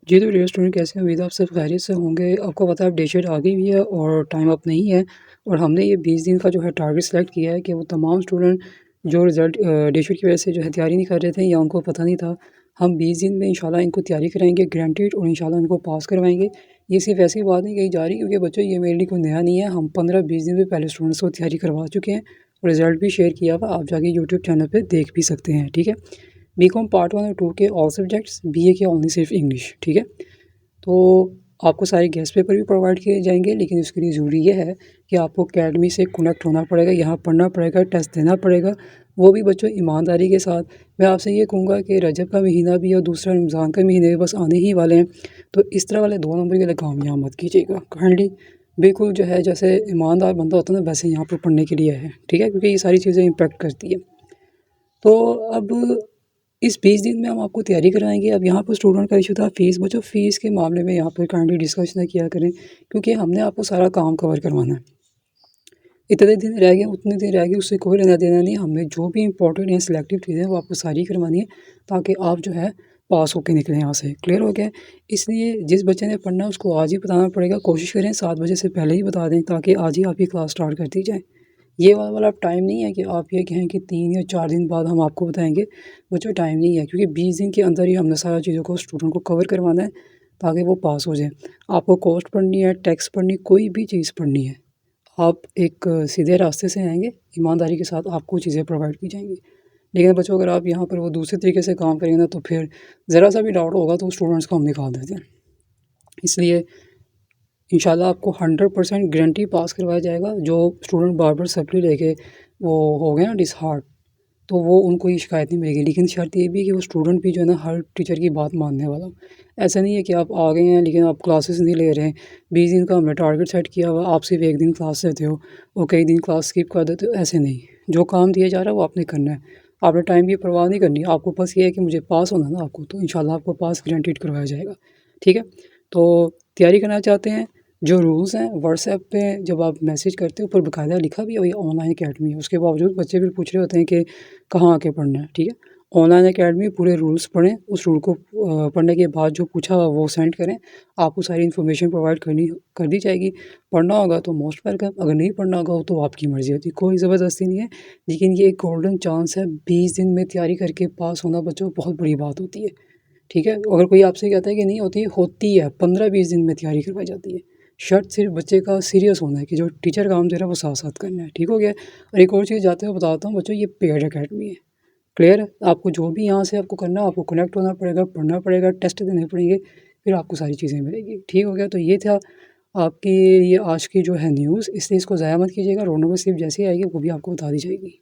जी, तो dear student कैसे हैं? उम्मीद है आप सब खैरियत से होंगे। आपको पता है अपडेट शीट आ गई हुई है और टाइम अप नहीं है और हमने ये 20 दिन का जो है टारगेट सेलेक्ट किया है कि वो तमाम स्टूडेंट जो रिज़ल्ट डेट शीट की वजह से जो है तैयारी नहीं कर रहे थे या उनको पता नहीं था, हम 20 दिन में इंशाल्लाह इनको तैयारी कराएँगे गारंटीड और इंशाल्लाह इनको पास करवाएँगे। ये सिर्फ़ ऐसी बात नहीं कही जा रही क्योंकि बच्चों ये मेरे लिए कोई नया नहीं है। हम 15-20 दिन में पहले स्टूडेंट्स को तैयारी करवा चुके हैं और रिज़ल्ट भी शेयर किया हुआ, आप जाके यूट्यूब चैनल पे देख भी सकते हैं, ठीक है? बीकॉम पार्ट 1 और 2 के ऑल सब्जेक्ट्स, बीए के ओनली सिर्फ़ इंग्लिश, ठीक है? तो आपको सारे गेस्ट पेपर भी प्रोवाइड किए जाएँगे, लेकिन उसके लिए ज़रूरी ये है कि आपको अकेडमी से कनेक्ट होना पड़ेगा, यहाँ पढ़ना पड़ेगा, टेस्ट देना पड़ेगा, वो भी बच्चों ईमानदारी के साथ। मैं आपसे ये कहूँगा कि रजब का महीना भी और दूसरा रमज़ान का महीने भी बस आने ही वाले हैं, तो इस तरह वाले 2 नंबर के लिए काम यहाँ मत कीजिएगा। काइंडली बिल्कुल जो है जैसे ईमानदार बंदा होता है ना, वैसे यहाँ पर पढ़ने के लिए है, ठीक है? क्योंकि ये सारी चीज़ें इम्पैक्ट करती है। तो अब इस 20 दिन में हम आपको तैयारी कराएँगे। अब यहाँ पर स्टूडेंट का इश्यू था फ़ीस। बच्चों फ़ीस के मामले में यहाँ पर काइंडली डिस्कस ना किया करें क्योंकि हमने आपको सारा काम कवर करवाना है। इतने दिन रह गए, उतने दिन रह गए, उससे कोई लेना-देना नहीं है। हमने जो भी इम्पोर्टेंट या सिलेक्टिव चीज़ें हैं वो आपको सारी करवानी है ताकि आप जो है पास होके निकलें यहाँ से। क्लियर हो गया? इसलिए जिस बच्चे ने पढ़ना है उसको आज ही बताना पड़ेगा। कोशिश करें 7 बजे से पहले ही बता दें ताकि आज ही आपकी क्लास स्टार्ट कर दी जाए। ये वाला टाइम नहीं है कि आप ये कहें कि 3 या 4 दिन बाद हम आपको बताएँगे। बच्चों टाइम नहीं है क्योंकि 20 दिन के अंदर ही हमने सारा चीज़ों को स्टूडेंट को कवर करवाना है ताकि वो पास हो जाएँ। आपको कॉस्ट पढ़नी है, टैक्स पढ़नी, कोई भी चीज़ पढ़नी है, आप एक सीधे रास्ते से आएँगे, ईमानदारी के साथ आपको चीज़ें प्रोवाइड की जाएँगी। लेकिन बच्चों अगर आप यहाँ पर वो दूसरे तरीके से काम करेंगे ना तो फिर ज़रा-सा भी डाउट होगा तो स्टूडेंट्स को हम निकाल देते हैं। इसलिए इंशाल्लाह आपको 100% गारंटी पास करवाया जाएगा। जो स्टूडेंट बार-बार सप्ली लेके वो हो गए ना डिसहार्ट, तो वो उनको ये शिकायत नहीं मिलेगी। लेकिन शर्त ये भी है कि वो स्टूडेंट भी जो है ना हर टीचर की बात मानने वाला हो। ऐसा नहीं है कि आप आ गए हैं लेकिन आप क्लासेस नहीं ले रहे हैं। 20 दिन का हमने टारगेट सेट किया हुआ, आप सिर्फ 1 दिन क्लास लेते हो और कई दिन क्लास स्किप कर देते हो, ऐसे नहीं। जो काम दिया जा रहा है वो आपने करना है। आपने टाइम की परवाह नहीं करनी, आपको बस ये है कि मुझे पास होना है ना आपको, तो इंशाल्लाह आपको पास गारंटीड करवाया जाएगा। ठीक है? तो तैयारी करना चाहते हैं, जो रूल्स हैं व्हाट्सएप पे जब आप मैसेज करते हो ऊपर बाकायदा लिखा भी है वही ऑनलाइन अकेडमी है। उसके बावजूद बच्चे फिर पूछ रहे होते हैं कि कहाँ आके पढ़ना है, ठीक है? ऑनलाइन अकेडमी पूरे रूल्स पढ़ें, उस रूल को पढ़ने के बाद जो पूछा हुआ वो सेंड करें, आपको सारी इन्फॉर्मेशन प्रोवाइड कर दी जाएगी। पढ़ना होगा तो मोस्ट वेलकम, अगर नहीं पढ़ना होगा तो आपकी मर्ज़ी होती है, कोई ज़बरदस्ती नहीं है। लेकिन ये एक गोल्डन चांस है, 20 दिन में तैयारी करके पास होना बच्चों बहुत बड़ी बात होती है, ठीक है? अगर कोई आपसे कहता है कि नहीं होती, होती है, 15-20 दिन में तैयारी करवाई जाती है। शर्त सिर्फ बच्चे का सीरियस होना है कि जो टीचर काम दे रहा है वो साथ-साथ करना है, ठीक हो गया? और एक और चीज़ जाते हुए बताता हूँ बच्चों, ये पेड अकेडमी है। क्लियर है? आपको जो भी यहाँ से आपको करना है, आपको कनेक्ट होना पड़ेगा, पढ़ना पड़ेगा, टेस्ट देने पड़ेंगे, फिर आपको सारी चीज़ें मिलेंगी। ठीक हो गया? तो ये था आपकी ये आज की जो है न्यूज़, इसलिए इसको ज़ाया मत कीजिएगा। रोल नंबर स्लिप जैसे ही आएगी वो भी आपको बता दी जाएगी।